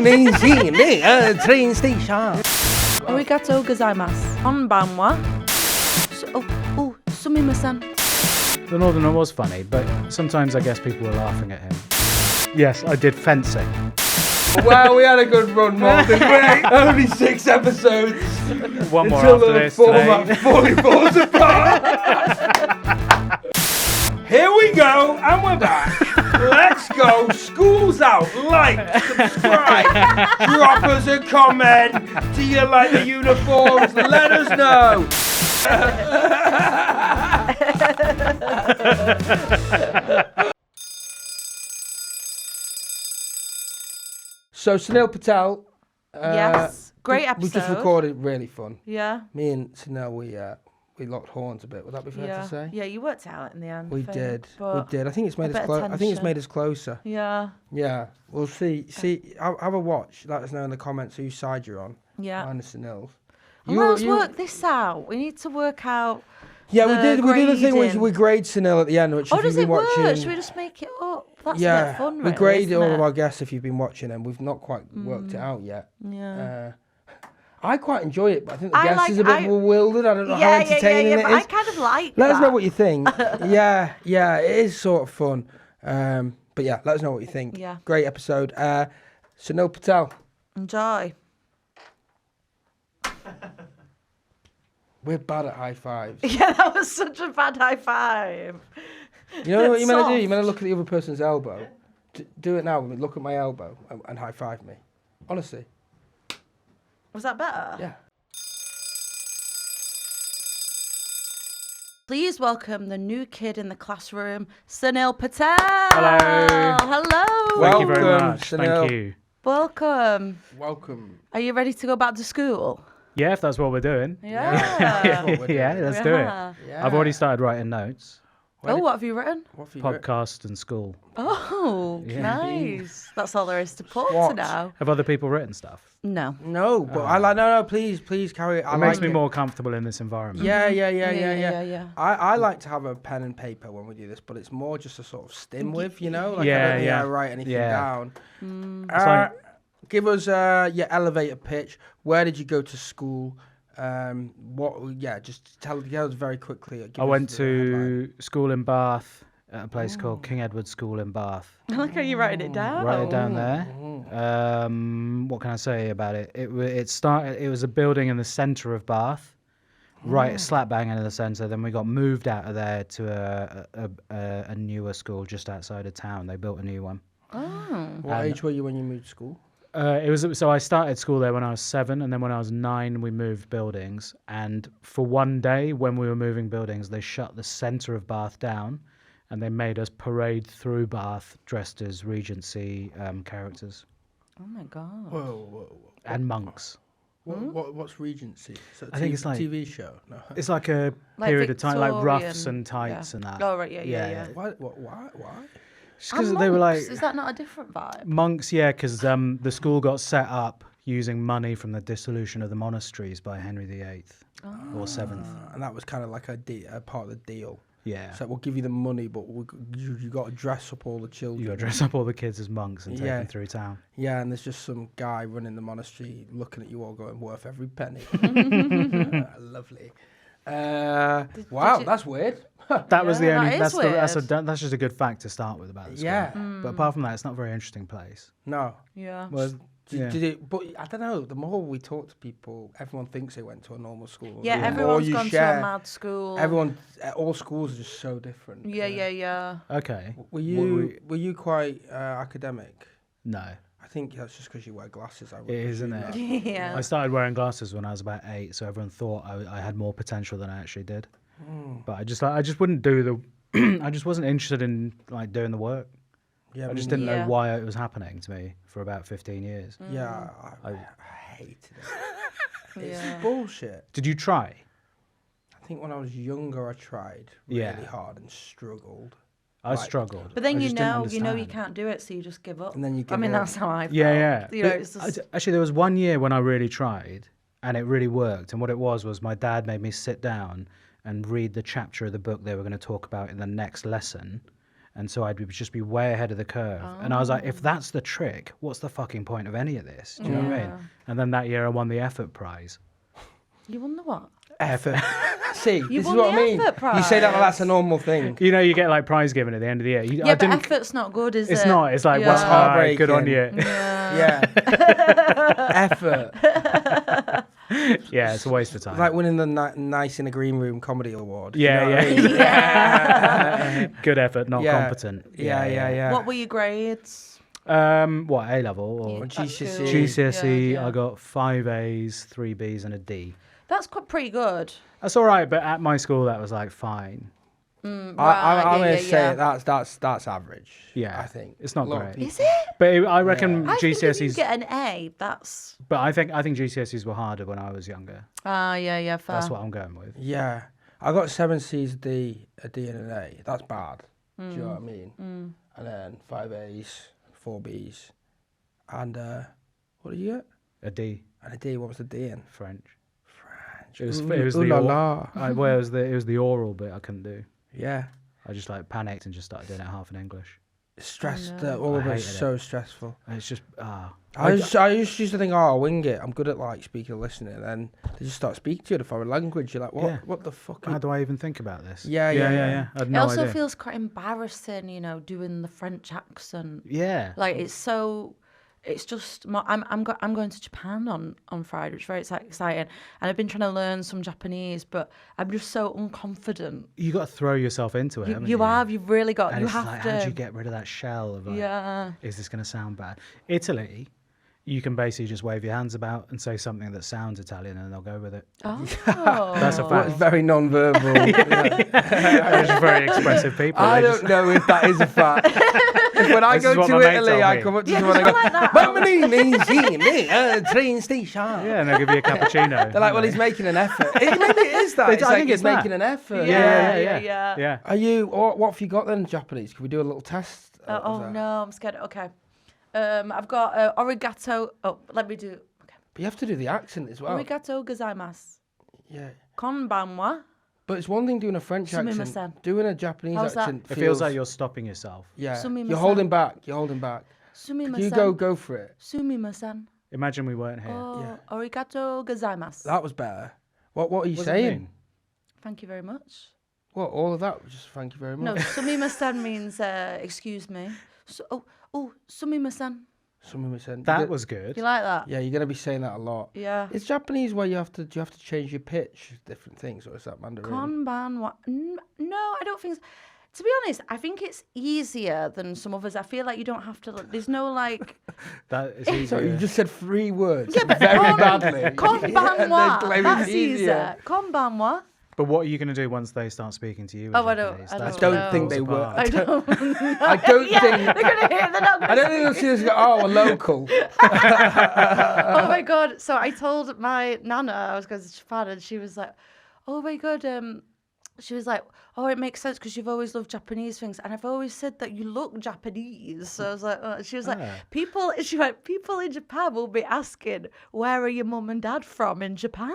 train station. Arigato gozaimasu. Konbanwa. Sumimasen. The Northerner was funny, but sometimes I guess people were laughing at him. Yes, I did fencing. Well, we had a good run, Martin. Only 6 episodes. One more until after the this format today. fully falls apart. Here we go, and we're back. Let's go. School's out. Like, subscribe, drop us a comment. Do you like the uniforms? Let us know. So Sunil Patel. Yes, great episode. We just recorded, really fun. Yeah. Me and Sunil, we locked horns a bit. Would that be fair to say? Yeah, you worked it out in the end. We did. I think it's made a us bit of I think it's tension. made us closer. Yeah. Yeah. We'll see. Have a watch. Let us know in the comments whose side you're on. Yeah. Mine is Sunil's. Let's work this out. We need to work out. Yeah, we did the thing which grading. we grade Sunil at the end, which if does you've it been work? watching. Should we just make it up? That's a Yeah, bit of fun, we really, grade isn't all it? of our guests if you've been watching, and we've not quite worked it out yet. Yeah. I quite enjoy it, but I think the guest is a bit bewildered. I don't know how entertaining yeah, it but is. I kind of like Let that. us know what you think. yeah, it is sort of fun. But yeah, let us know what you think. Yeah. Great episode. Sunil Patel. Enjoy. We're bad at high fives. Yeah, that was such a bad high five. You know what you're meant to do? Soft. You're meant to look at the other person's elbow. Do it now. Look at my elbow and high five me. Honestly. Was that better? Yeah. Please welcome the new kid in the classroom, Sunil Patel. Hello. Hello. Thank you very Welcome, much. Sunil. Thank you. Welcome. Welcome. Are you ready to go back to school? Yeah, if that's what we're doing. Yeah. Yeah, let's do it. Yeah. I've already started writing notes. Oh, what have you written? What have you written? Podcast and school. Oh, Yeah. nice. That's all there is to put Swat. to now. Have other people written stuff? No. No, but I like no. Please carry it. It makes me more comfortable in this environment. Yeah. I like to have a pen and paper when we do this, but it's more just a sort of stim with, you know. Like I don't think I write anything down. Give us your elevator pitch. Where did you go to school? Just tell us very quickly. I went to school in Bath at a place called King Edward School in Bath. I like how you're writing it down. Write it down there. What can I say about it? It was a building in the centre of Bath, right slap bang in the centre. Then we got moved out of there to a newer school just outside of town. They built a new one. Oh. What age were you when you moved to school? So I started school there when I was 7, and then when I was 9, we moved buildings. And for one day, when we were moving buildings, they shut the centre of Bath down, and they made us parade through Bath dressed as Regency characters Oh my god. Whoa. and monks. What's Regency? So I think it's like TV show. No. it's like a Like period of time, like Victorian, ruffs and tights and that. Oh right, yeah. Why? Because And they were like monks, is that not a different vibe? monks, yeah. Because the school got set up using money from the dissolution of the monasteries by Henry VIII or 7th. And that was kind of like a part of the deal. Yeah. So we'll give you the money, but you got to dress up all the children. You got to dress up all the kids as monks and take them through town. Yeah, and there's just some guy running the monastery looking at you all going, worth every penny. Lovely. Wow, that's weird. That was the Yeah, only. that is That's just a good fact to start with about the school. Yeah. But apart from that, it's not a very interesting place. No. Yeah. Well, Did it? But I don't know. The more we talk to people, everyone thinks they went to a normal school. Yeah, The more everyone's you gone to share, a mad school. all schools are just so different. Yeah. Okay. Were you quite academic? No, I think that's just because you wear glasses. I would it is, isn't presume it? that. Yeah. I started wearing glasses when I was about 8, so everyone thought I had more potential than I actually did. But I just wouldn't do the. I just wasn't interested in like doing the work. Yeah, I just didn't know Yeah. why it was happening to me for about 15 years. Yeah, I hated it. It's Yeah. bullshit. Did you try? I think when I was younger, I tried really Yeah. hard and struggled. I Like- struggled. But then I you just didn't know you understand. can't do it, so you just give up. And then you I give mean, up. that's how I felt. Yeah. You know, But it's just actually, there was one year when I really tried, and it really worked. And what it was my dad made me sit down and read the chapter of the book they were going to talk about in the next lesson, And so I'd just be way ahead of the curve. And I was like, if that's the trick, what's the fucking point of any of this? Do you know what I mean? And then that year I won the effort prize. You won the what? Effort. See, You this is won what the I mean. effort prize. You say that like that's a normal thing. You know, you get like prize given at the end of the year. Yeah, but effort's not good, is it? It's not. It's like, Yeah. well, That's heartbreaking. good on you. Yeah. Effort. Yeah, it's a waste of time. It's like winning the Nice in a Green Room comedy award. Yeah, you know what I mean? Yeah. Good effort, not competent. Yeah. What were your grades? What, A level or Or GCSE. GCSE? Yeah. I got 5 A's, 3 B's, and a D. That's pretty good. That's all right, but at my school that was like fine. I'm gonna say yeah. that's average. Yeah, I think it's not A lot of great. people- Is it? But I reckon I think if you GCSEs. get an A, that's... But I think GCSEs were harder when I was younger. yeah, fair. That's what I'm going with. Yeah, I got 7 C's, a D, and an A. That's bad. Do you know what I mean? And then 5 A's, 4 B's, and what did you get? A D, And a D. What was the D in? French. French. It was Ooh, the ooh la la. well, it was the oral bit I couldn't do. Yeah, I just like panicked and just started doing it half in English. stressed. no. All of I it's hated so stressful. And it's just I used to think, oh, I'll wing it. I'm good at like speaking and listening. And then they just start speaking to you in a foreign language. You're like, what? Yeah. What the fuck? how do I even think about this? Yeah. I had It no also idea. feels quite embarrassing, doing the French accent. Yeah. Like it's just I'm going to Japan on Friday, which is very exciting, and I've been trying to learn some Japanese, but I'm just so unconfident. You got to throw yourself into it. haven't You've really got. And You it's have like, to. how do you get rid of that shell of like, Yeah. is this going to sound bad? Italy, you can basically just wave your hands about and say something that sounds Italian and they'll go with it. Oh. That's a Well, fact. it's very non-verbal. They're just very expressive people. I They don't just- know if that is a fact. When I This is go what to my mate Italy, told I me. come up to Yeah, someone and I go, like that. "But my name is train station." Yeah, and they'll give you a cappuccino. They're like, well, he's making an effort. Maybe it is that. I It's think like it's he's that. making an effort. Yeah. Are you, or what have you got then in Japanese? Can we do a little test? of that? No, I'm scared. Okay. I've got arigato. Oh, let me do. Okay. But you have to do the accent as well. Arigato gozaimasu. Yeah. Konbanwa. But it's one thing doing a French Sumimasen. accent. Doing a Japanese How's that? accent It feels like you're stopping yourself. Yeah. Sumimasen. You're holding back. Sumimasen. You go for it. Sumimasen. Imagine we weren't here. Oh, arigato gozaimasu. That was better. What are you What does it saying? mean? Thank you very much. What, all of that? Just thank you very No, much. sumimasen means excuse me. Sumimasen. Sumimasen. That was good. You like that? Yeah, you're gonna be saying that a lot. Yeah. It's Japanese where do you have to change your pitch, different things, or is that Mandarin? Konbanwa. No, I don't think so. To be honest, I think it's easier than some others. I feel like you don't have to. There's no like. That is easier. So you just said 3 words Yeah, but very badly. Konbanwa. They're claiming That's it's easier. Konbanwa. But what are you going to do once they start speaking to you? in Oh, I don't- Japanese? I That's I don't what think they falls will. apart. I don't. I don't yeah, think. they're gonna hear. They're not gonna I don't think they'll see us go, oh, a local. Oh my god! So I told my nana I was going to Japan, and she was like, "Oh my god." She was like, "Oh, it makes sense because you've always loved Japanese things, and I've always said that you look Japanese." So I was like, oh. She was like, "People," she went, "People in Japan will be asking, where are your mum and dad from in Japan?"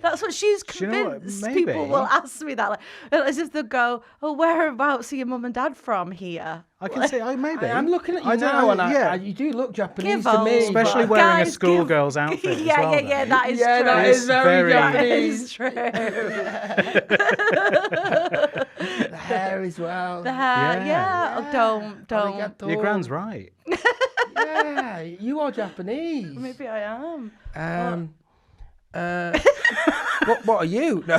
That's what she's Do you know what? convinced. Maybe. People will ask me that, like, as if they'll go, "Oh, whereabouts are your mum and dad from here?" I can see. Oh, maybe. I'm looking at you I don't now, know, and yeah. you do look Japanese Give to up. me. Especially But wearing a guys, schoolgirl's outfit. as Yeah, well, yeah, though. that is Yeah, true. that is very That Japanese. is true. The hair as well. The hair, Yeah. Oh, don't. Arigato. Your gran's right. Yeah, you are Japanese. Maybe I am. What are you? No.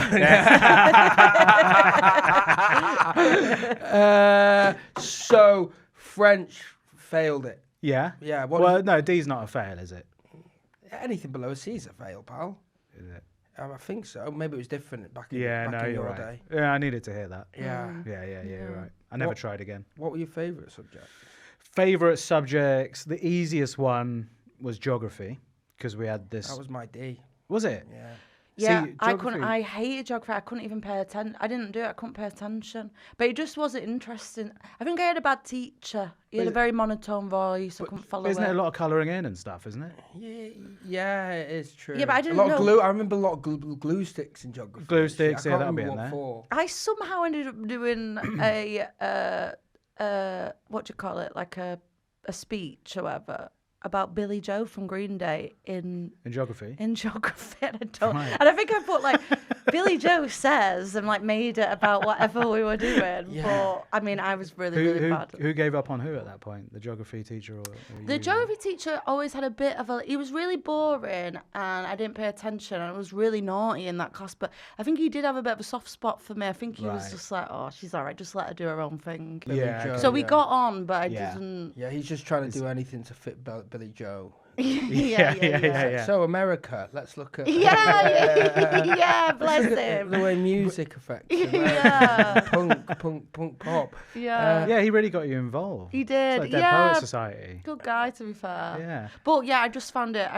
So French failed it. Yeah. Yeah. Well, no, D's not a fail, is it? Anything below a C is a fail, pal. Is it? I think so. Maybe it was different back in, Yeah, back no, in you're your right. day. Yeah, I needed to hear that. Yeah. Yeah, you're right. I never tried again. What were your favourite subjects? Favorite subjects? The easiest one was geography because we had this. That was my D. Was it? Yeah. Yeah, See, I couldn't. geography- I hated geography. I couldn't even pay attention. I didn't do it. I couldn't pay attention. But it just wasn't interesting. I think I had a bad teacher. He had a very monotone voice. I couldn't follow Isn't it. it a lot of colouring in and stuff, isn't it? Yeah, it is true. Yeah, but I didn't a lot know- Of glue. I remember a lot of glue sticks in geography. Glue actually. sticks, I yeah, can't that'll be remember in what there. for. I somehow ended up doing a what do you call it, like a speech or whatever about Billy Joe from Green Day in geography. And I think I put like Billy Joe says and like made it about whatever we were doing. Yeah. But I mean, I was really bad. Who gave up on who at that point? The geography teacher or the geography teacher always had a bit of he was really boring and I didn't pay attention and I was really naughty in that class. But I think he did have a bit of a soft spot for me. I think he was just like, oh, she's all right, just let her do her own thing. So we got on, but I didn't. Yeah, he's just trying to do anything to fit Billy Joe. Yeah. So America, let's look at yeah, bless him. The way music affects punk pop. Yeah, he really got you involved. He did. It's like Dead Poets Society. Good guy, to be fair. Yeah, but I just found it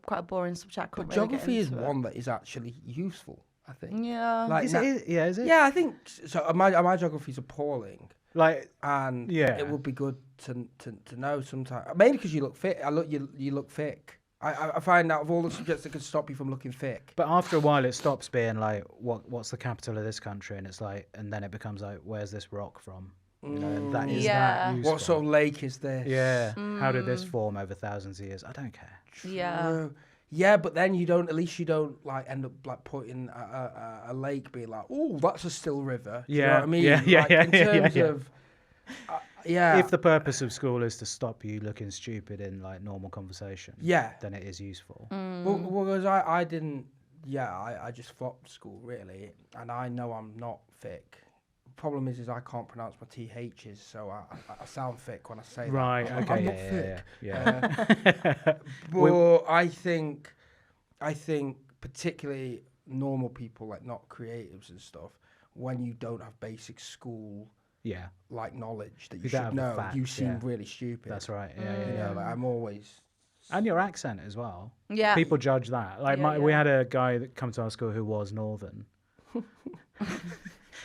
quite a boring subject. But geography is one that is actually useful, I think. Yeah. Like, is it? Yeah, I think so. My geography is appalling. And it would be good to know sometimes. Mainly because you look fit. You look thick. I find out of all the subjects that could stop you from looking thick. But after a while, it stops being like, what's the capital of this country? And it's like, and then it becomes like, where's this rock from? You know, that is that useful. What sort of lake is this? Yeah. How did this form over thousands of years? I don't care. Yeah. Yeah, but then at least you don't like end up like putting a lake being like, oh, that's a still river. Do you know what I mean? In terms of, if the purpose of school is to stop you looking stupid in like normal conversation, then it is useful. Well, because I didn't, I just flopped school really, and I know I'm not thick. Problem is I can't pronounce my THs, so I sound thick when I say right, that. okay, I'm not thick. Yeah. But I think particularly normal people, like not creatives and stuff, when you don't have basic school like knowledge that you should know, facts, you seem really stupid. That's right. Like I'm always. And your accent as well. Yeah. People judge that. Like we had a guy that come to our school who was Northern.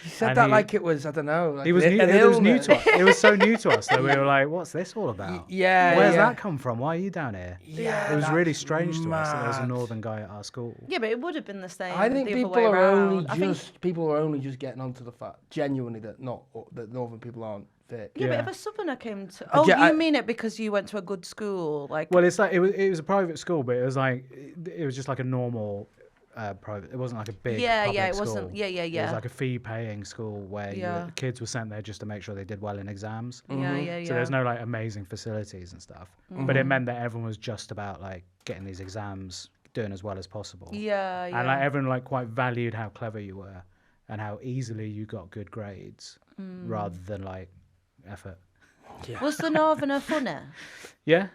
You said that like it was, I don't know. Like it was new to us. It was so new to us that we were like, what's this all about? Where's that come from? Why are you down here? Yeah. It was really strange to us that there was a Northern guy at our school. Yeah, but it would have been the same. I think people are only just getting onto the fact, genuinely, that Northern people aren't thick. Yeah, but if a Southerner came to... you mean it because you went to a good school? Like, well, it's like, it was a private school, but it was like, it was just like a normal... private. It wasn't like a big public school. Wasn't. Yeah. It was like a fee-paying school where kids were sent there just to make sure they did well in exams. So there's no like amazing facilities and stuff, but it meant that everyone was just about like getting these exams, doing as well as possible. And like everyone like quite valued how clever you were and how easily you got good grades, rather than like effort. Yeah. Was the Northerner funny? Yeah.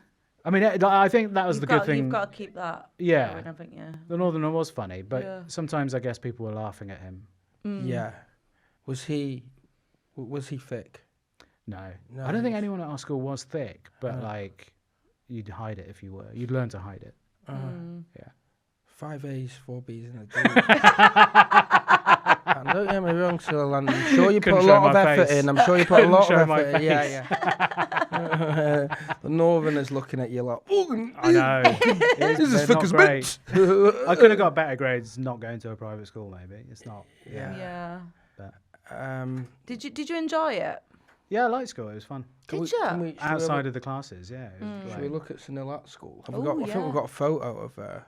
I mean, I think that was the good thing. You've got to keep that. Yeah. Going, I think, The Northerner was funny, but sometimes I guess people were laughing at him. Yeah. Was he thick? No. I don't think anyone at our school was thick, but like, you'd hide it if you were. You'd learn to hide it. Yeah. 5 A's, 4 B's, and a D. And don't get me wrong, Sunil, I'm sure you put a lot of effort in. I'm sure you put a lot of effort in. Yeah. The Northerners looking at you like, I know. This is thick as bits. I could have got better grades not going to a private school, maybe. It's not. Yeah. But, Did you enjoy it? Yeah, I liked school. It was fun. Did you? Outside of the classes, yeah. Should we look at Sunil at school? I think we've got a photo of her.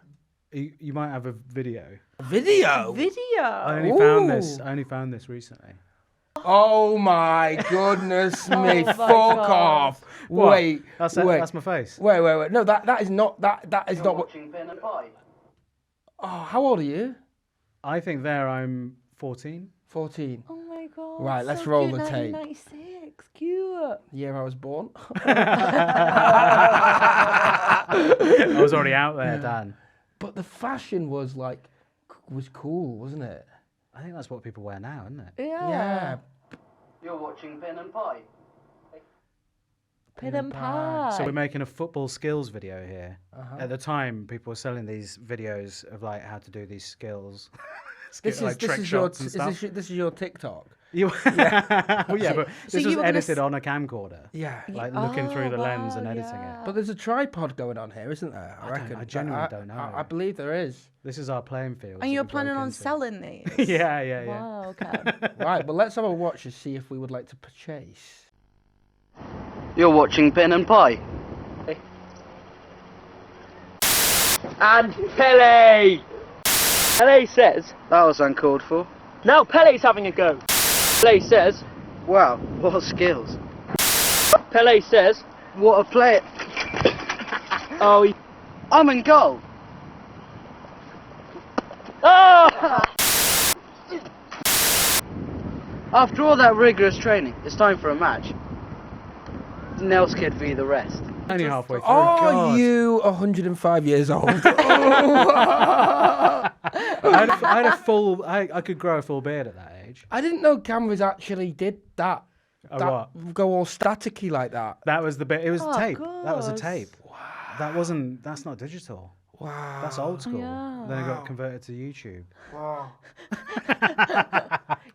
You might have a video. Video? I only found this recently. Oh my goodness me! Fuck off! What? Wait, that's my face. Wait! No, that is not that is not what. Watching Pen and Pie. Oh, how old are you? I think I'm 14. 14. Oh my god! Right, let's roll the tape. 1996, cute. The year I was born. I was already out there, Dan. But the fashion was cool, wasn't it? I think that's what people wear now, isn't it? Yeah. You're watching Pen and Pie. Pen and Pie. So we're making a football skills video here. At the time, people were selling these videos of like how to do these skills. This is your TikTok. Well, yeah, but this was edited on a camcorder. Yeah. Like looking through the lens and editing it. But there's a tripod going on here, isn't there? I reckon. I genuinely don't know. I believe there is. This is our playing field. And you're planning on selling these? Yeah. Wow, okay. Right, but let's have a watch and see if we would like to purchase. You're watching Pen and Pie. And Pele! Pele says... That was uncalled for. Now Pele's having a go. Pele says... Wow, what skills. Pele says... What a play. Oh, I'm in goal. Oh! After all that rigorous training, it's time for a match. Nels Kid v the rest. Only halfway through. Are God. you 105 years old? I had a full. I could grow a full beard at that age. I didn't know cameras actually did that. What? Go all staticky like that. That was the bit. It was tape. God. That was a tape. Wow. That wasn't. That's not digital. Wow. That's old school. Yeah. Then it got converted to YouTube. Wow.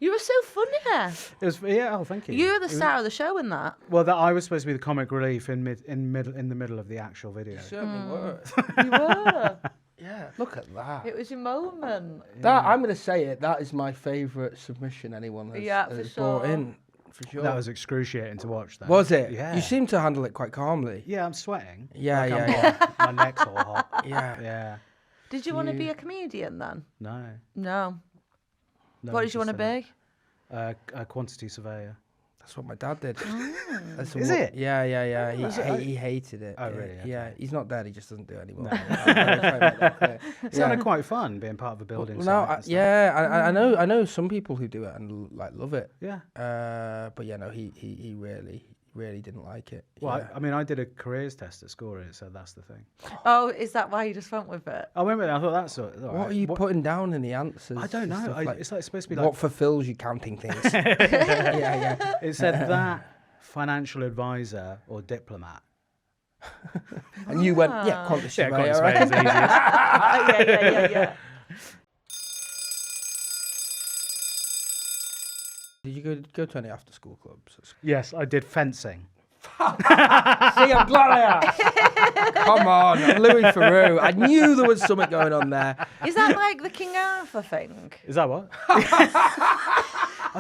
You were so funny. It was. Yeah. Oh, thank you. You were the star of the show in that. Well, that I was supposed to be the comic relief in the middle of the actual video. You certainly were. You were. Yeah. Look at that. It was your moment. That I'm going to say it. That is my favourite submission anyone has, Yeah, for has brought sure. in. For sure. That was excruciating to watch. That Was it? Yeah. You seem to handle it quite calmly. Yeah, I'm sweating. Yeah, Like, yeah, I'm yeah. hot. My neck's all hot. Yeah. Yeah. Did you want to be a comedian then? No. No. No, What did you want to be? A quantity surveyor. That's what my dad did. That's Is what- it? Yeah, yeah, yeah. He hated it. Oh, yeah. really? Yeah. Okay. He's not dead. He just doesn't do it anymore. It sounded quite fun being part of a building. No, site and stuff. yeah, I know some people who do it and like love it. Yeah. But yeah, no, he really didn't like it. Well, yeah. I mean, I did a careers test at school, and it said that's the thing. Oh, is that why you just went with it? I went with it. I thought that's all What right. are you putting down in the answers? I don't know. Stuff It's like supposed to be like what fulfills you counting things. yeah. it said that financial advisor or diplomat. And you went, yeah, quantity surveyor, quantity right? surveyor's easiest. Yeah. Did you go to any after school clubs? Yes, I did fencing. See, I'm glad I asked. Come on, I'm Louis Theroux. I knew there was something going on there. Is that like the King Arthur thing? Is that what? I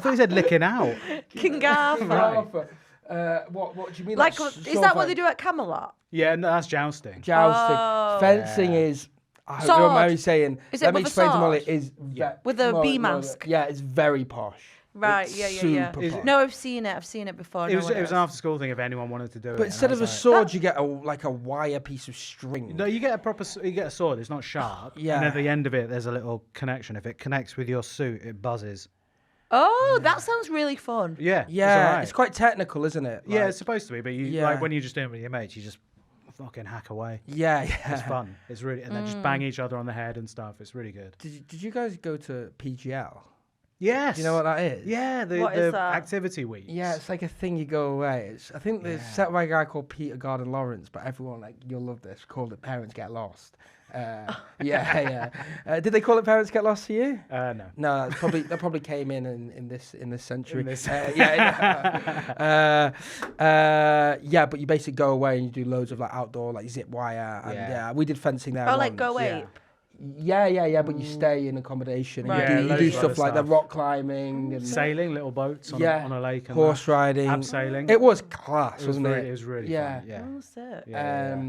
thought you said licking out. King Arthur. What do you mean? Like, is that what they do at Camelot? Yeah, no, that's jousting. Jousting. Oh. Fencing is. I hope you Sword. don't mind me saying. Is it Let me with a explain to Molly. sword? Is With a bee mask? Yeah, it's very posh. Right, It's yeah. super Is posh. it- No, I've seen it before. It was an after school thing if anyone wanted to do it. But and instead I of a was sword, you get a wire piece of string. No, you get a proper. You get a sword. It's not sharp. Yeah. And at the end of it, there's a little connection. If it connects with your suit, it buzzes. Oh, that sounds really fun. Yeah. Yeah, it's it's all right. quite technical, isn't it? Yeah, Like- it's supposed to be, but you Yeah. like when you're just doing it with your mates, you just fucking hack away. yeah. It's fun. It's really, and then just bang each other on the head and stuff. It's really good. Did you guys go to PGL? Yes. Do you know what that is? Yeah, the What is the that? activity week. Yeah, it's like a thing you go away. I think it's set by a guy called Peter Gordon Lawrence, but everyone, like, you'll love this, called it Parents Get Lost. Yeah. Did they call it Parents Get Lost to you? No. No, that probably came in this century. In this- Yeah, but you basically go away and you do loads of like outdoor like zip wire and Yeah. we did fencing there. Oh, like once. go yeah. ape. Yeah, but you stay in accommodation and Right. you Yeah, do loads of stuff other like the stuff. rock climbing and Sailing, little boats on, yeah, on a lake and horse riding, abseiling. It was class, It was wasn't very, it? It was really Yeah. fun. Yeah. Oh, sick. Yeah.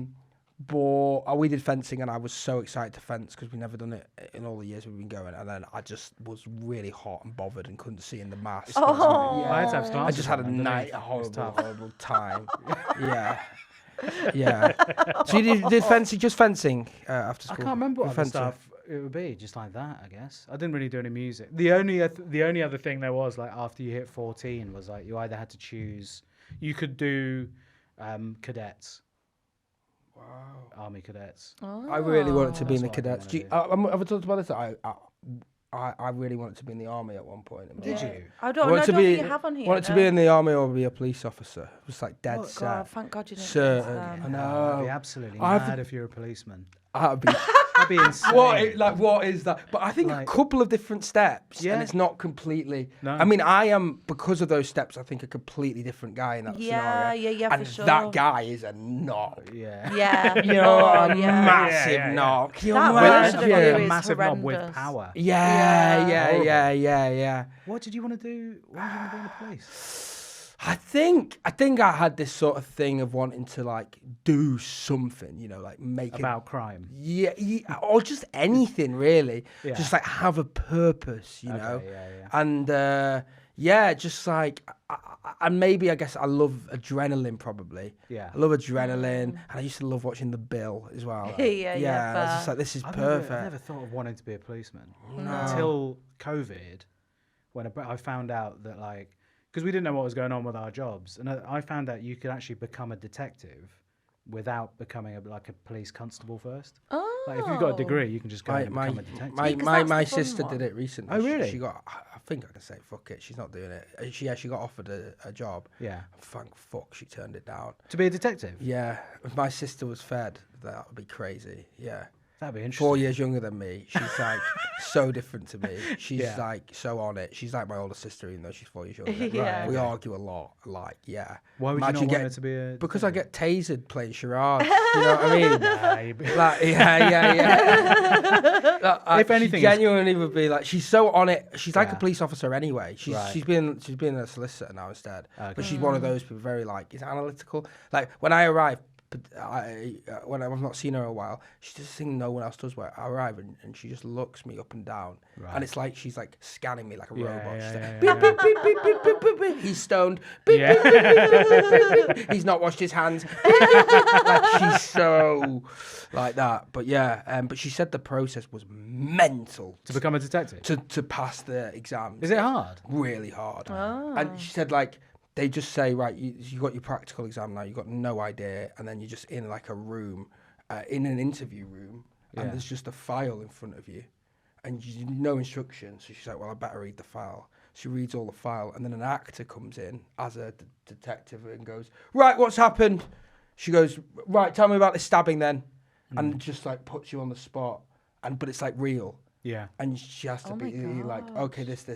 But we did fencing and I was so excited to fence because we never done it in all the years we've been going, and then I just was really hot and bothered and couldn't see in the mask. Oh. I had to have I glasses just had a on underneath. night, a It was horrible tough. time. Yeah. So you did fencing, just fencing after I school? can't remember what other Fencing. stuff it would be. Just like that, I guess. I didn't really do any music. The only other thing there was, like, after you hit 14 was like you either had to choose. You could do cadets. Wow. Army cadets. I really wanted to be in the That's what I cadets. wanna Have I talked about this? I really wanted to be in the army at one point. In my Did life. you? I don't wanted to think be- you have on here. Wanted to no. be in the army or be a police officer. It was like dead Oh, set. God, thank God you didn't. Certain. get I them. know. I'd be absolutely I've- mad if you're a policeman. That'd be That'd be insane. what is that? But I think Like- a couple of different steps, Yeah. and it's not completely. No. I mean, I am, because of those steps, I think a completely different guy in that Yeah, scenario. yeah, and for sure. that guy is a knob. Yeah. Yeah. You know, oh, a yeah. massive Yeah. knob. Can you That imagine? version of you a is massive knob with horrendous. power. Yeah. What did you want to do? Why did you want to be in the police? I think I had this sort of thing of wanting to like do something, you know, like make about crime. Yeah, or just anything really. Yeah. Just like have a purpose, you know. Yeah. And just like, and maybe I guess I love adrenaline probably. Yeah. I love adrenaline, and I used to love watching The Bill as well. Yeah. I was just like, this is perfect. I never thought of wanting to be a policeman No. until COVID, when I found out that like. Because we didn't know what was going on with our jobs. And I found out you could actually become a detective without becoming a police constable first. Oh. Like if you've got a degree, you can just go and become a detective. My sister did it recently. Oh, really? She got, I think I can say, fuck it, she's not doing it. She got offered a job. Yeah. Thank fuck she turned it down. To be a detective? Yeah. If my sister was fed, that would be crazy. Yeah. That'd be interesting. 4 years younger than me. She's like so different to me. She's Yeah. like so on it. She's like my older sister, even though she's 4 years younger. Yeah. We argue a lot. Like, yeah. Why would you not want her to be a Because I detective? get tasered playing charades. You know what I mean? Nah, you'd be- Like, yeah. If anything, she genuinely would be like, she's so on it. She's like Yeah. a police officer anyway. Right. She's been a solicitor now instead. Okay. But she's one of those people, very like, is analytical. Like when I arrive, when I've not seen her in a while, she does a thing no one else does. Where I arrive and she just looks me up and down, Right. and it's like she's like scanning me like a robot. She's like, yeah. beep, beep, beep, beep, beep, beep, beep, beep. He's stoned. Beep, Yeah. beep, beep, beep, beep, beep, beep. He's not washed his hands. Like, she's so like that. But yeah, but she said the process was mental To become a detective? to pass the exams. Is it hard? Really hard. Oh. And she said like they just say, right, you got your practical exam now, you got no idea, and then you're just in like a room, in an interview room, and Yeah. there's just a file in front of you, and no instructions. So she's like, well, I better read the file. She reads all the file, and then an actor comes in as a detective and goes, right, what's happened? She goes, right, tell me about this stabbing then, and just like puts you on the spot, but it's like real. Yeah. And she has to Oh be my like, gosh. okay, this,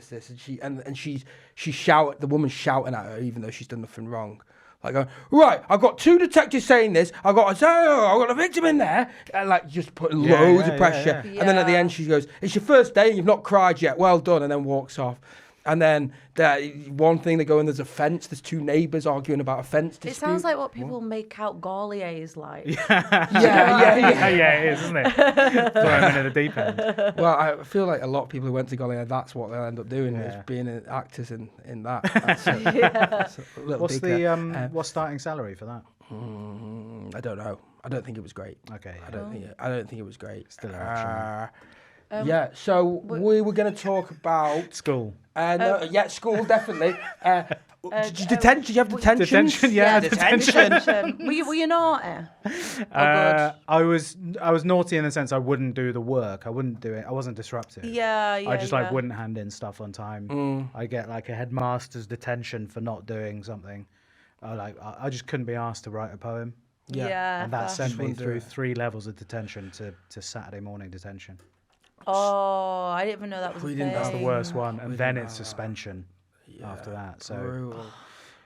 and she's the woman's shouting at her even though she's done nothing wrong. Like, going, right, I've got two detectives saying this. I've got a victim in there, and like just putting loads of pressure. yeah. And then at the Yeah. end, she goes, "It's your first day and you've not cried yet. Well done," and then walks off. And then one thing they go in, there's a fence. There's two neighbours arguing about a fence dispute. It sounds like what people make out Gaulier is like. Yeah. Yeah, it is, isn't it? Throw him into the deep end. Well, I feel like a lot of people who went to Goliath, that's what they'll end up doing, Yeah. is being actors in that. That's that's a little What's dig there. what's starting salary for that? I don't know. I don't think it was great. Okay. I don't think it was great. Still an option. Yeah. So we were going to talk about School. school definitely. Detention. Did you have detention? Detention, yeah, detention. Were you naughty? I was naughty in the sense I wouldn't do the work. I wouldn't do it. I wasn't disruptive. Yeah. I just like wouldn't hand in stuff on time. I get like a headmaster's detention for not doing something. I just couldn't be asked to write a poem. Yeah. And that fair. sent me wouldn't do through it. 3 levels of detention to Saturday morning detention. Oh, I didn't even know that was a We thing. didn't know. That's the worst one, and then it's suspension after that. So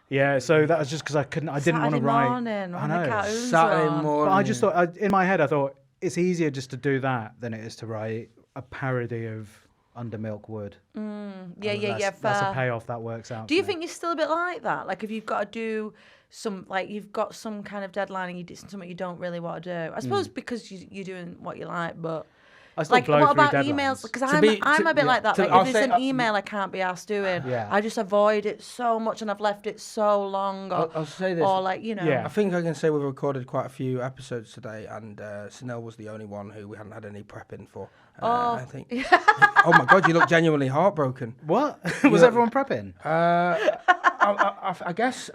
yeah, so that was just because I didn't want to Saturday write. morning, I when the know. cartoons Saturday were on. morning. But I just thought, in my head, I thought it's easier just to do that than it is to write a parody of Under Milk Wood. Yeah, That's a fair. payoff that works out. Do you for me. think you're still a bit like that? Like if you've got to do some, like you've got some kind of deadline and you do something you don't really want to do. I suppose because you're doing what you like, but I still like blow what through about deadlines. emails? Because be- I'm a bit like that. Like I'll if there's say- an email I can't be asked doing, Yeah. I just avoid it so much and I've left it so long. Or, I'll say this. or like, you know. Yeah. I think I can say we've recorded quite a few episodes today, and Sunil was the only one who we hadn't had any prepping for. I think. Oh my God, you look genuinely heartbroken. What? Was everyone prepping? I guess.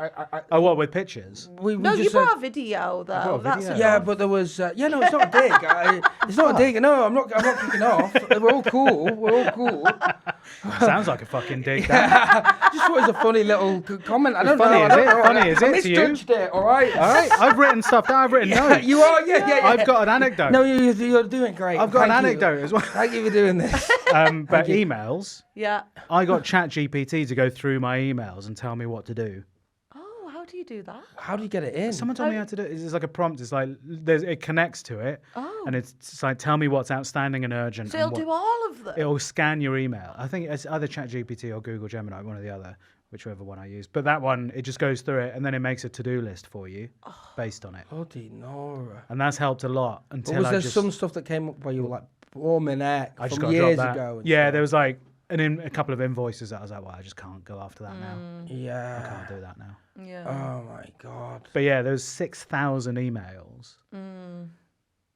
Oh, what, with pictures? We No, you just brought a video though. brought a That's video. Yeah, enough. but there was. No, it's not a dig. It's not a dig. No, I'm not kicking off. We're all cool. We're all cool. Sounds like a fucking dig. That. Just thought it was a funny little comment. I don't Funny, know. is I don't it? know. Funny, is I it to you? misjudged it. All right. All right, I've written stuff down. I've written notes. You are. Yeah. I've got an anecdote. No, you're doing great. I've got an Thank you. anecdote as well. Thank you for doing this. But emails, Yeah. I got ChatGPT to go through my emails and tell me what to do. Oh, how do you do that? How do you get it in? Someone told me how to do it. It's like a prompt. It's like it connects to it, Oh. and it's like tell me what's outstanding and urgent. So and it'll do all of them. It'll scan your email. I think it's either ChatGPT or Google Gemini, one or the other. whichever one I use. But that one, it just goes through it and then it makes a to-do list for you based on it. Bloody Nora. And that's helped a lot until Was there some stuff that came up where you were like, oh, my neck, I just from got years that. ago? Yeah, there was like a couple of invoices that I was like, well, I just can't go after that now. Yeah. I can't do that now. Yeah. Oh, my God. But yeah, there was 6,000 emails.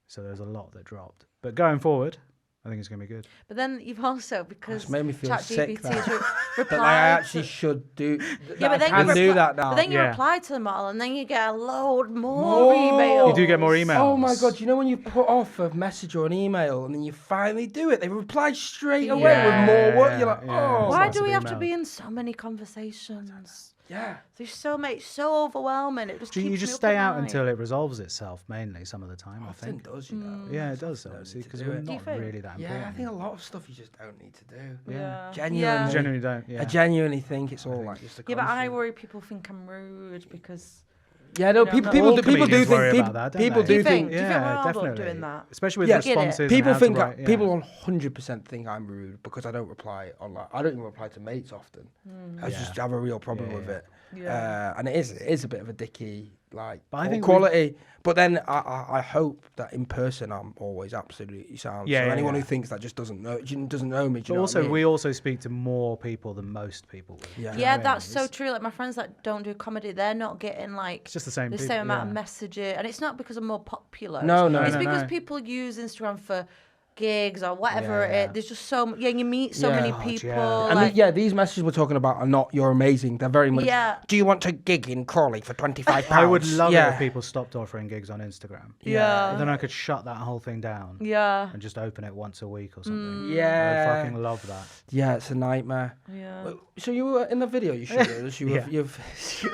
So there's a lot that dropped. But going forward, I think it's going to be good. But then you've also, because It's made me feel sick ChatGPT that replied. I actually should do. Yeah, but then I you do that now. But then you Yeah. reply to them all, and then you get a load more emails. You do get more emails. Oh my God! You know when you put off a message or an email and then you finally do it, they reply straight away Yeah, with more work. yeah, You're like, yeah. oh. Why lots do of we have to emails. be in so many conversations? Yeah. There's so overwhelming. It just Do keeps you me just up stay at out night. until it resolves itself mainly some of the time, I Often think. does, you know. Yeah, it does, Don't obviously, need to because do we're it. Do you not think? really that Yeah, I important. think a lot of stuff you just don't need to do. Yeah. Genuinely. Yeah. Genuinely don't, I yeah. genuinely think it's all like just a Yeah, but I constant- worry people think I'm rude because. Yeah, no, you know, people, not people, all do, people do comedians worry think about that, don't people they? Do do you think? think. Do you think Yeah, we're all definitely. doing that? Especially with Yeah. responses. and People how think to write, yeah. people 100% think I'm rude because I don't reply online. I don't even reply to mates often. I just have a real problem with it. Yeah. And it is a bit of a dicky like But I think quality. But then I hope that in person I'm always absolutely sound. Yeah, so yeah, anyone yeah. who thinks that just doesn't know me. Do you But know what also, I mean? we also speak to more people than most people. Would. Yeah. Do you know Yeah, what I that's mean? so It's- true. Like my friends that don't do comedy, they're not getting like It's just the same. the people, same amount yeah. of messages, and it's not because I'm more popular. No, It's- no, It's no, because no. people use Instagram for gigs or whatever Yeah, it yeah. is. There's just so yeah, you meet so Yeah. many God, people. yeah. And Like, these messages we're talking about are not "you're amazing." They're very much. Yeah. Do you want to gig in Crawley for £25? I would love yeah. it if people stopped offering gigs on Instagram. Yeah. Then I could shut that whole thing down yeah, and just open it once a week or something. Yeah. I fucking love that. Yeah, it's a nightmare. yeah. So you were in the video you showed us. Yeah. You've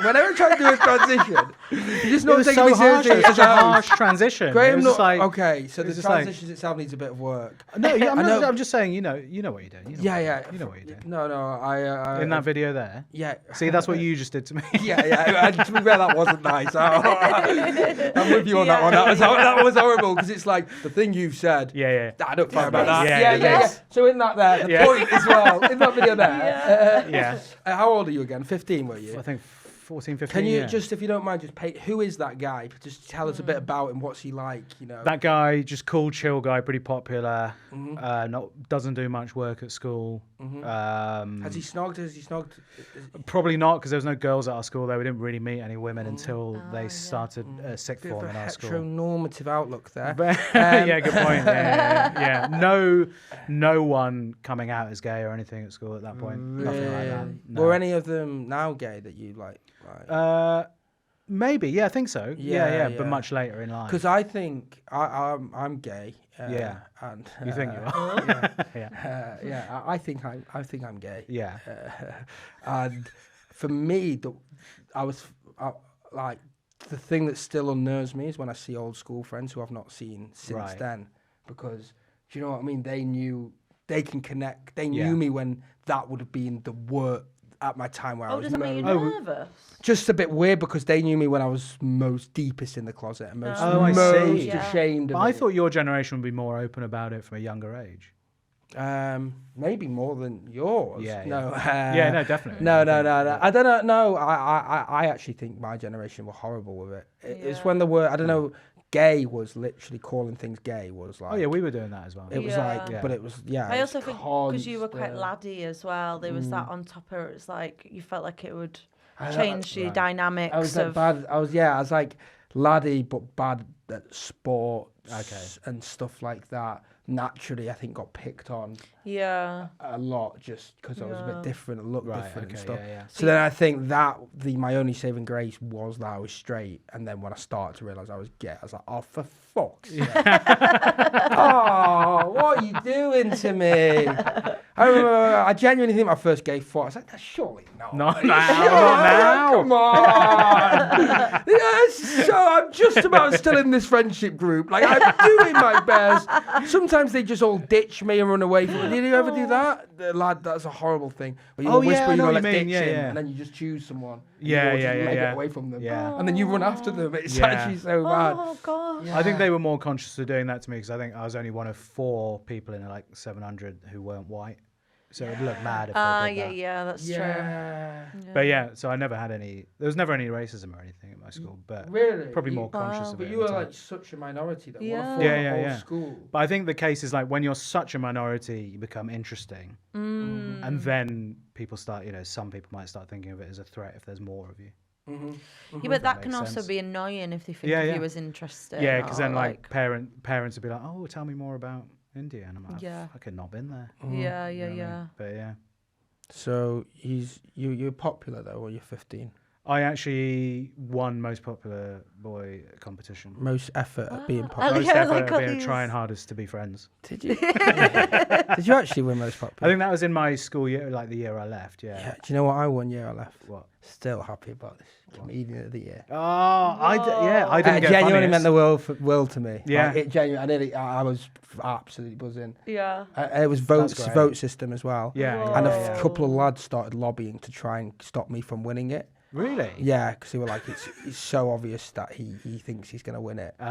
whenever I try to do a transition, you just It not was taking so me harsh. seriously. It was as such a a host. harsh transition. It Graham, was just not, like, okay, so it the was just like- transition itself needs a bit of work. no, yeah, I know. I'm just saying, you know what you're doing. You know Yeah, what yeah. You know what you're doing. No, I In that video there. yeah. See, that's what you just did to me. Yeah. And to be fair, that wasn't nice. I'm with you on that one. That was horrible because it's like the thing you've said. Yeah. I don't care about that. Yeah, Yeah. So in that there, the Yeah. point as well, in that video there. Yeah. How old are you again? 15, were you? I think 14, 15. Can you yeah. just, if you don't mind, just pay? Who is that guy? Just tell us a bit about him. What's he like? You know. That guy, just cool, chill guy, pretty popular. Mm-hmm. Doesn't do much work at school. Has he snogged? Probably not, because there was no girls at our school there. We didn't really meet any women until they started sixth Bit of form a in our school. heteronormative outlook there. Yeah, good point. Yeah. No one coming out as gay or anything at school at that point. Nothing like that. No. Were any of them now gay that you like? Maybe. Yeah, I think so. Yeah, But yeah. much later in life. Because I think I'm gay. Yeah. And You think you are? yeah. I think I'm gay. Yeah. And for me, like the thing that still unnerves me is when I see old school friends who I've not seen since Right. then. Because do you know what I mean? They can connect. They knew Yeah. me when that would have been the work at my time where I Oh, was does that make you nervous? just a bit weird because they knew me when I was most deepest in the closet and most, Oh, I most see. ashamed But of I it. thought your generation would be more open about it from a younger age. Maybe more than yours. Yeah, No. yeah, no, definitely. No. I don't know. No, I actually think my generation were horrible with it. It's when the word, I don't know, gay was literally calling things gay was like. Oh yeah, we were doing that as well. It was Yeah. like, Yeah. but it was, yeah. I it was also think because you were quite constant. laddie as well, there was that on top of it. It's like you felt like it would I- change the right. dynamics I was like of. bad. I was like laddie, but bad at sports and stuff like that. Naturally, I think got picked on Yeah. a lot just because I was a bit different and looked Right, different and okay, stuff. yeah. So then I think that my only saving grace was that I was straight, and then when I started to realise I was gay, I was like, oh, for fuck's sake. Oh, what are you doing to me? I remember, I genuinely think my first gay thought, I was like, surely not. Not now. Come on. Yes, so I'm just about still in this friendship group. Like, I'm doing my best. Sometimes they just all ditch me and run away from me. Did you ever do that? The lad, that's a horrible thing. Where you Oh, whisper, yeah, I you know go, what you let's mean. ditch Yeah, him, yeah. and then you just choose someone. Yeah, and you yeah, just yeah, get yeah. away from them. Yeah. And then you run after them. It's Yeah. actually so bad. Oh gosh. I think they were more conscious of doing that to me because I think I was only one of 4 people in like 700 who weren't white. So it'd look mad if they did that. Yeah, that's true. But so I never had any. There was never any racism or anything at my school. But really, probably more conscious of it. But you were like such a minority that yeah. School. But I think the case is like when you're such a minority, you become interesting, and then people start. Some people might start thinking of it as a threat if there's more of you. Yeah, but that can also be annoying if they think of you as interesting. Yeah, because then like parents would be like, "Oh, tell me more about India," and I'm like, "I've fucking not been there." Yeah. But yeah. So you're popular though, or you're 15? I actually won most popular boy competition. Most effort at being popular. Most effort at being trying hardest to be friends. Did you? Did you actually win most popular? I think that was in my school year, like the year I left. Yeah. Do you know what I won year I left? What? Still happy about this. Comedian of the year. Oh, I didn't get genuinely meant the world to me. Yeah. Like, it genuinely. I was absolutely buzzing. Yeah. It was vote system as well. Yeah. And a couple of lads started lobbying to try and stop me from winning it. Really? Yeah, because they were like, it's so obvious that he thinks he's going to win it. So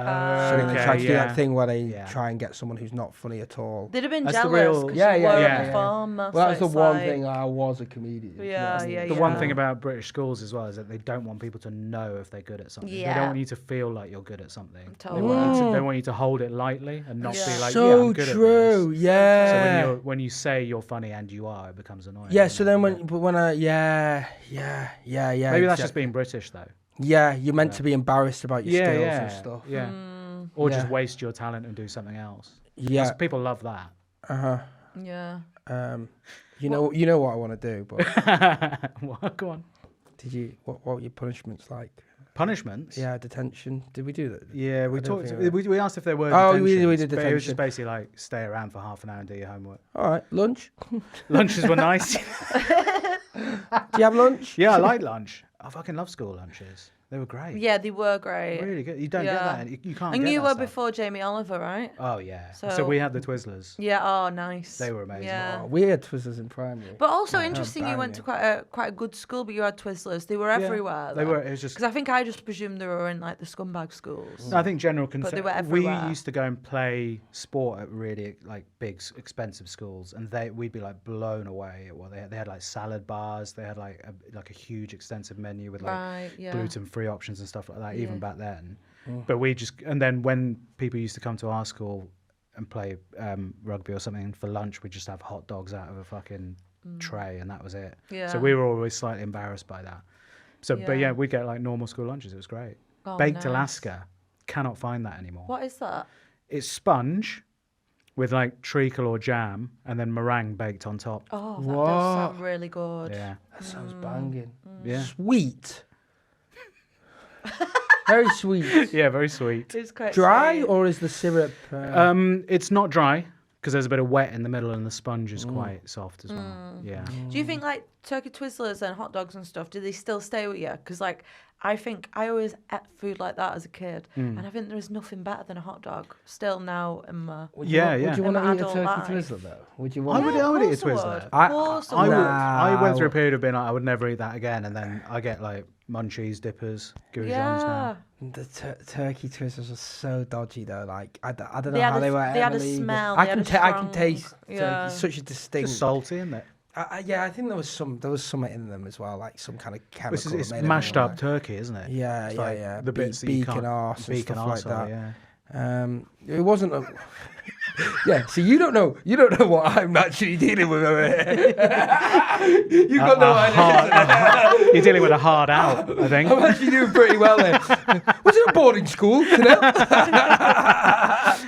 then they try to do that thing where they try and get someone who's not funny at all. They'd have been That's jealous. Well, that's the one thing. I was a comedian. The one thing about British schools as well is that they don't want people to know if they're good at something. Yeah. They don't want you to feel like you're good at something. Totally. They want you to hold it lightly and not be like, so I'm good true. at this. Yeah. So when you say you're funny and you are, it becomes annoying. Yeah. So then maybe that's just being British though. Yeah, you're meant to be embarrassed about your skills and stuff. Yeah. Or just waste your talent and do something else. Yeah. People love that. Yeah. You know what I want to do, but What? Go on. did you? What were your punishments like? Punishments? Yeah, detention. Did we do that? Yeah, we talked. We asked if there were. Oh, detentions, we did but it was detention. just basically like stay around for half an hour and do your homework. All right, lunch. Lunches were nice. Do you have lunch? Yeah, I like lunch. I fucking love school lunches. They were great. Yeah, they were great. Really good. You don't get that. You can't. And get you that were stuff. before Jamie Oliver, right? Oh yeah. So So- we had the Twizzlers. Yeah. Oh, nice. They were amazing. Yeah. Oh, we had Twizzlers in primary. But also interesting, you went banging. to quite a good school, but you had Twizzlers. They were everywhere. They were. It was just. Because I think I just presumed they were in like the scumbag schools. I think general they consent. were We everywhere. used to go and play sport at really like big, expensive schools, and we'd be like blown away at what they had. They had like salad bars. They had like a huge, extensive menu with like gluten-free options and stuff like that. Even back then, but and then when people used to come to our school and play rugby or something for lunch, we'd just have hot dogs out of a fucking tray, and that was it. Yeah. So we were always slightly embarrassed by that. So, but Yeah. we'd get like normal school lunches. It was great. Oh, Baked nice. Alaska, cannot find that anymore. What is that? It's sponge with like treacle or jam, and then meringue baked on top. Oh, that does sound really good. Yeah, That sounds banging. yeah, Sweet. Very sweet. yeah, very sweet. It's quite Dry sweet. or is the syrup? It's not dry because there's a bit of wet in the middle, and the sponge is quite soft as well. Yeah. Do you think like turkey Twizzlers and hot dogs and stuff, do they still stay with you? Because like I think I always ate food like that as a kid, and I think there is nothing better than a hot dog. Still now in my Would Yeah, you, yeah. Would you want to In my eat a adult turkey life. Twizzler though? Would you I want? would eat a Twizzler. Of course I would. I went through a period of being like, I would never eat that again, and then I get like munchies, dippers, goujons now. The turkey Twizzlers are so dodgy though. Like I don't know They had how a- they were. they had a ever legal. smell, I they can had a I can strong- taste yeah. turkey. Such a distinct. It's salty, isn't it? Yeah, I think there was something in them as well, like some kind of chemical. It's that made mashed everyone up turkey, isn't it? Yeah, It's yeah, like yeah. The bits that you beak can't, and arse and beak stuff and like arsehole, that. yeah. It wasn't. Yeah, so you don't know what I'm actually dealing with over here. You've got no idea. You're dealing with a hard out, I think. I'm actually doing pretty well there. Was it a boarding school?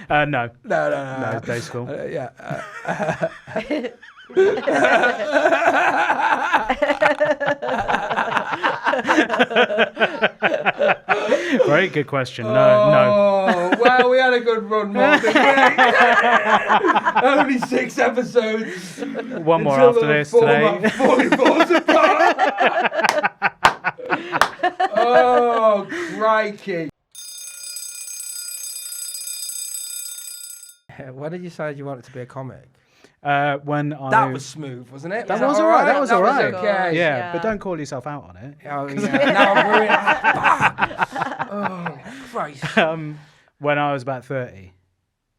No, No, day school. Yeah. Very good question. No. Oh, well, we had a good run, Mum, didn't we? Only 6 episodes. One more after this today. Falls apart. Oh, crikey. When did you decide you wanted to be a comic? When That was smooth, wasn't it? That was all right. That was all right. Okay. Yeah, but don't call yourself out on it. Oh, yeah. Now I'm ruined. Oh, Christ. When I was about 30.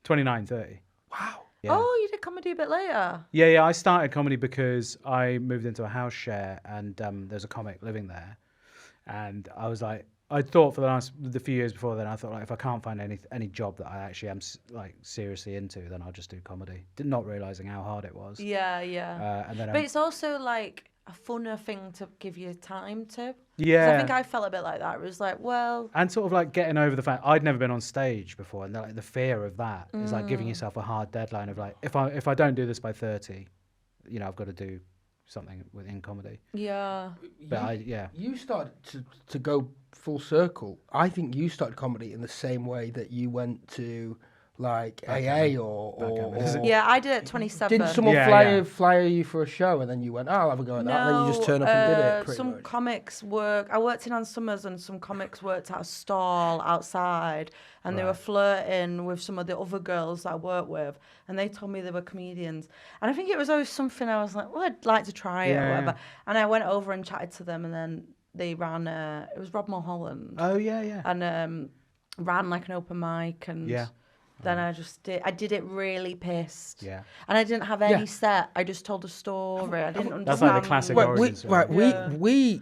29, 30. Wow. Yeah. Oh, you did comedy a bit later? Yeah. I started comedy because I moved into a house share, and there's a comic living there, and I was like, I thought for the few years before then, I thought like if I can't find any job that I actually am like seriously into, then I'll just do comedy. Not realizing how hard it was. Yeah. And then But it's also like a funner thing to give you time to. Yeah. 'Cause I think I felt a bit like that. It was like, well, and sort of like getting over the fact I'd never been on stage before, and like the fear of that is like giving yourself a hard deadline of like if I don't do this by 30, I've got to do something within comedy. yeah. But You started to go full circle. I think you started comedy in the same way that you went to like AA or Yeah, I did it at 27. didn't someone flyer you for a show and then you went, I'll have a go at that, and then you just turn up and did it pretty some much. comics work. I worked in on summers, and some comics worked at a stall outside, and they were flirting with some of the other girls that I worked with, and they told me they were comedians. And I think it was always something I was like, well, I'd like to try it or whatever. And I went over and chatted to them, and then they ran it was Rob Mulholland. Oh yeah. And ran like an open mic, and then I did it really pissed. Yeah. And I didn't have any set. I just told a story. I didn't understand. That's like the classic origin story.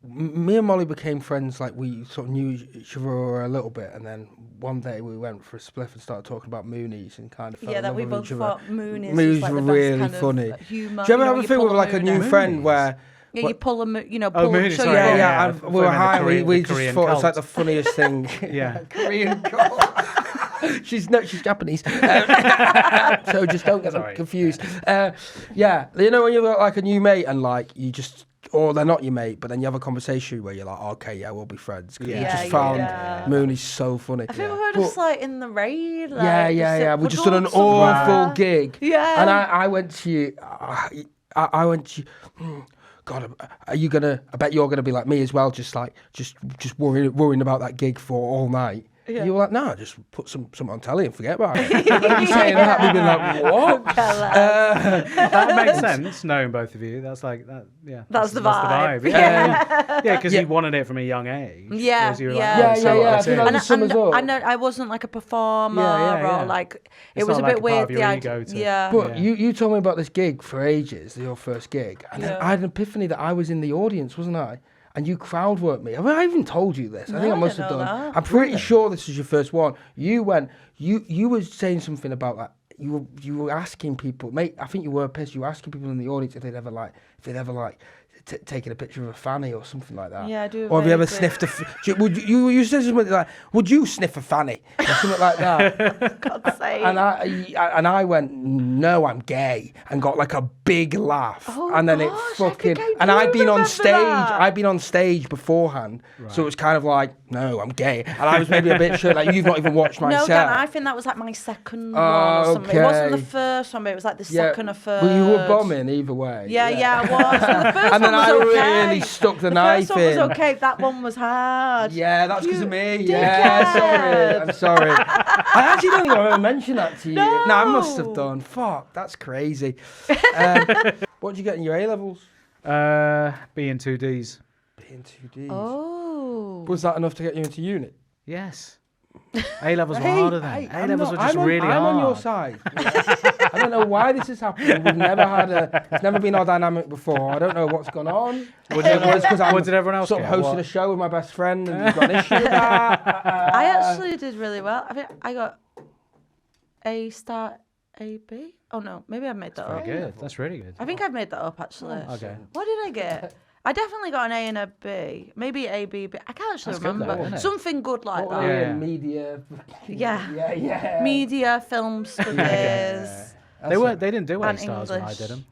Me and Molly became friends, like we sort of knew each other a little bit, and then one day we went for a spliff and started talking about Moonies and kind of fell in that love we with both each other. thought Moonies Moonies was like were the best really kind funny. of humour. Do you ever have you a thing pull with like a new Moonies. friend where... Yeah, you pull them, pull Moonies, show sorry, your Yeah, I we were high. We just Korean thought it's cult. like the funniest thing. Yeah. Korean cult. She's Japanese. So just don't get them confused. When you've got like a new mate and like you just, or they're not your mate, but then you have a conversation where you're like, okay, we'll be friends. You just found Mooney's so funny. I think we were just like in the raid. Like, We just done an awful gig. Yeah. And I went to you. I went to you. God, are you gonna? I bet you're gonna be like me as well. Just worrying about that gig for all night. Yeah. You were like, no, just put something on telly and forget about it. You saying that, we've been like, what? That makes sense, knowing both of you. That's like that. Yeah, that's the vibe. Yeah, because you wanted it from a young age. Yeah, And I wasn't like a performer or like it was a bit weird. The idea, But you told me about this gig for ages, your first gig, and then I had an epiphany that I was in the audience, wasn't I? And you crowd worked me. I mean, I even told you this. I think I must have done. That. I'm pretty sure this was your first one. You were saying something about that. You were asking people, mate. I think you were pissed. You were asking people in the audience if they'd ever taken a picture of a fanny or something like that. Yeah, I do. Or have you ever sniffed a? You said something like, "Would you sniff a fanny?" Or something like that. God's sake. And I went, "No, I'm gay," and got like a big laugh. Oh, and then gosh, it fucking. and I'd been on stage. That. I'd been on stage beforehand, so it was kind of like, "No, I'm gay," and I was maybe a bit sure, like you've not even watched my set. Dan, I think that was like my second one or something. It wasn't the first one, but it was like the second or third. Well, you were bombing either way. Yeah, I was. So the first and then one was I okay. really stuck the knife in. The first one was okay. That one was hard. Yeah, that's because of me. Yeah, sorry. I'm sorry. I actually don't think I ever mentioned that to you. No, I must have done. Fuck, that's crazy. What did you get in your A levels? B and 2Ds. B and 2Ds. Oh. Was that enough to get you into uni? Yes. A levels were harder then. A levels were just really hard. I'm on your side. I don't know why this is happening. It's never been our dynamic before. I don't know what's gone on. What did everyone else sort of hosting a show with my best friend and you've got an issue with that. I actually did really well. I think I got A star, A B. Oh no, maybe I've made that up. Very good. That's really good. I think I've made that up actually. Okay. What did I get? I definitely got an A and a B. Maybe A, B, B. I can't actually remember. Though, something good like that. Yeah. Media. Yeah. Media, film studies. They didn't do A stars when I did them.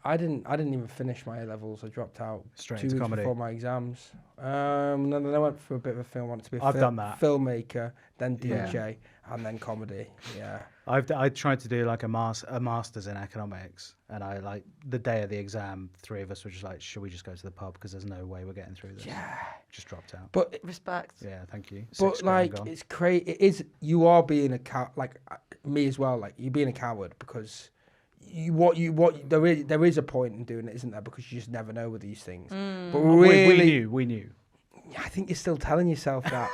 I didn't even finish my A levels. I dropped out straight 2 into weeks comedy before my exams. And then I went for a bit of a film. I wanted to be done that. Filmmaker, then DJ, and then comedy. Yeah. I tried to do like a master's in economics, and I like the day of the exam, 3 of us were just like, should we just go to the pub because there's no way we're getting through this. Yeah. Just dropped out. But respect. Yeah, thank you. But like it's crazy. It is. You are being a like me as well. Like you're being a coward because. There is a point in doing it, isn't there? Because you just never know with these things. But really, we knew. I think you're still telling yourself that.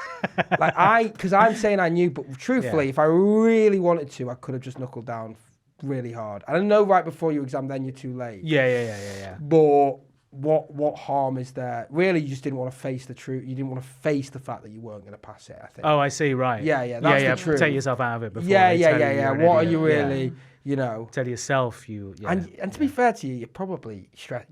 Because I'm saying I knew, but truthfully, if I really wanted to, I could have just knuckled down really hard. And I know right before your exam, then you're too late. Yeah. But what harm is there? Really, you just didn't want to face the truth. You didn't want to face the fact that you weren't going to pass it, I think. Oh, I see, right. Yeah, that's the truth. Take yourself out of it before Yeah. What are are you really, you know? Tell yourself And to be fair to you, you're probably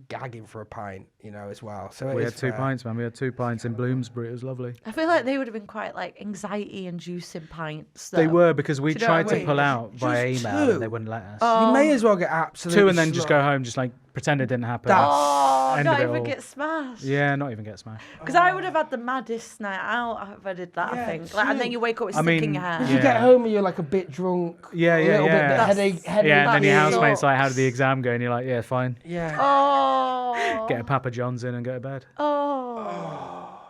gagging for a pint, you know, as well. So we had 2 pints, man. We had 2 pints in Bloomsbury. It was lovely. I feel like they would have been quite like anxiety-inducing pints. Though. They were, because we Do you know tried what I to mean? pull out by Just email 2. and they wouldn't let us. You may as well get absolutely 2 and then just go home, just like pretend it didn't happen. Oh, End not of it even all. get smashed. Yeah, not even get smashed. Because I would have had the maddest night out if I did that, I think. Like, and then you wake up with stick in your hair. You get home and you're like a bit drunk. Yeah. A little bit headache. Yeah, and then your That's housemate's like, how did the exam go? And you're like, yeah, fine. Yeah. Oh. Get a Papa John's in and go to bed. Oh.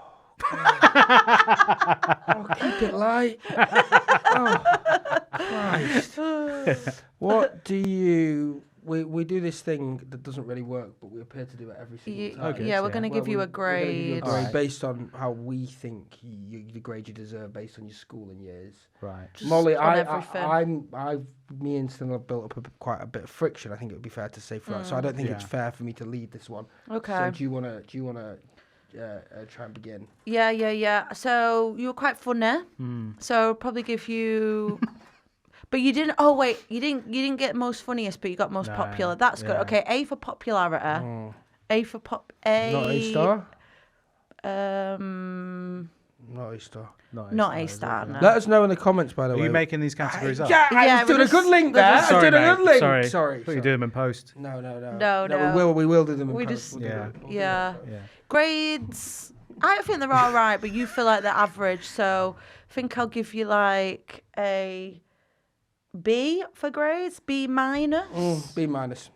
Keep it light. Oh, Christ. What do you... We do this thing that doesn't really work, but we appear to do it every single time. Okay, Yeah, we're going to give you a grade. Based on how we think the grade you deserve based on your schooling years. Right. Molly, on everything. me and Sunil have built up quite a bit of friction. I think it would be fair to say for us. So I don't think it's fair for me to lead this one. Okay. So do you want to try and begin? Yeah. So you were quite funny. So probably give you. But you didn't. Oh wait, you didn't get most funniest, but you got most popular. That's good. Okay, A for popularity. A for pop. A. Not A star. Not A star. Not A star. No. Let us know in the comments, by the way. Are you making these categories up? I was doing a good link there. I was doing a good link. Sorry. Thought you do them in post. No. No. We will do them in We post. just Yeah. Grades. I think they're all right, but you feel like they're average. So I think I'll give you like a B for grades. B minus. B minus.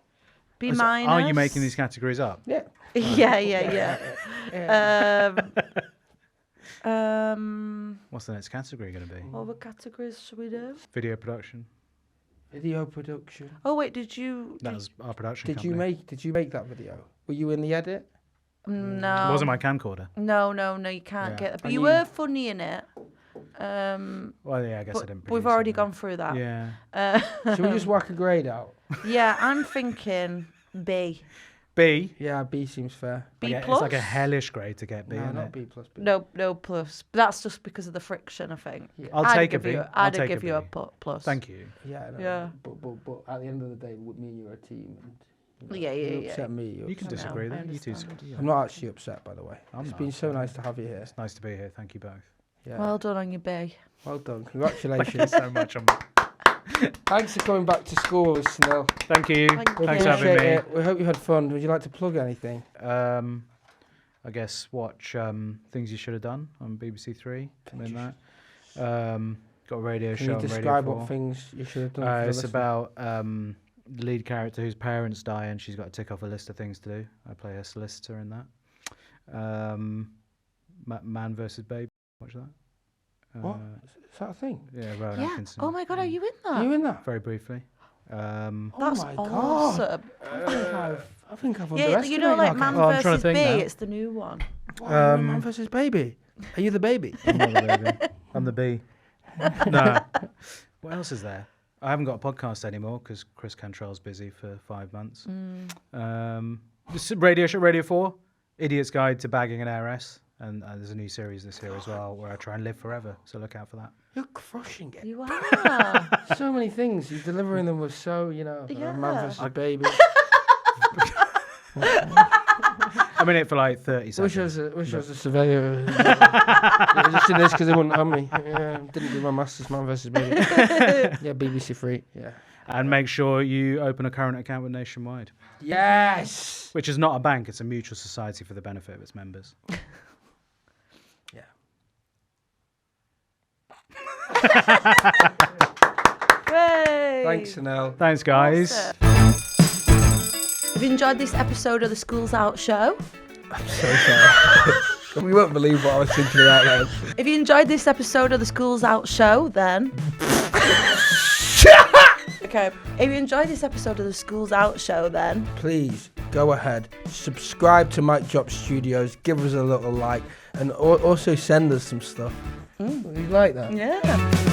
B minus. Are you making these categories up? Yeah. Yeah. What's the next category going to be? What other categories should we do? Video production. Video production. Oh wait, did you? That was our production Did company. you make that video? Were you in the edit? No. It wasn't my camcorder. No, you can't get that. But you were funny in it. Well, yeah, I guess I didn't. We've already gone through that. Yeah. Should we just whack a grade out? Yeah, I'm thinking B. B. Yeah, B seems fair. B It's plus. like a hellish grade to get B. No, isn't not it? B plus. B. No plus. That's just because of the friction, I think. Yeah. I'll take a B. I'd take give a you a B. plus. Thank you. Yeah. No, Yeah. But at the end of the day, me and you are a team. And, Yeah. You upset me. You can I know, disagree. I Then you two. understand. I'm not actually upset, by the way. I'm It's not been so upset. nice to have you here. It's nice to be here. Thank you both. Yeah. Well done on your B. Well done. Thank you Congratulations. so much. Thanks for coming back to school with us, Sunil. Thank you. Thank Thanks you. for having me. It. We hope you had fun. Would you like to plug anything? I guess watch Things You Should Have Done on BBC Three. That. Got a radio Can show you on Radio describe 4. what things you should have done? for the It's listener? about the lead character whose parents die and she's got to tick off a list of things to do. I play a solicitor in that. Man versus Baby. Watch that. What? Is that a thing? Yeah, Rowan Yeah. Atkinson. Oh my God, are you in that? Are you in that? Very briefly. That's my God. awesome. I think I've Yeah, underestimated you know, like Man Well, I'm trying to versus B. think now. It's the new one. Man versus Baby. Are you the baby? I'm not the baby. I'm the bee. No. What else is there? I haven't got a podcast anymore because Chris Cantrell's busy for 5 months. This is radio show, Radio 4, Idiot's Guide to Bagging an Heiress. And there's a new series this year as well where I try and live forever. So look out for that. You're crushing it. You are. So many things. You're delivering them with so, Yeah. Man versus Baby. I'm in it for like 30 seconds. Wish I was a surveyor. I just did this because they wouldn't have me. Yeah, didn't do my master's, Man versus Baby. Yeah, BBC Free. Yeah. And make sure you open a current account with Nationwide, Yes. which is not a bank. It's a mutual society for the benefit of its members. Yeah. Thanks, Sunil. Thanks, guys. If you enjoyed this episode of the School's Out show, I'm so sorry. We won't believe what I was thinking about then. if you enjoyed this episode of the School's Out show, then okay. If you enjoyed this episode of the School's Out show, then Please go ahead, subscribe to Mike Drop Studios, give us a little like, and also send us some stuff. You like that? yeah.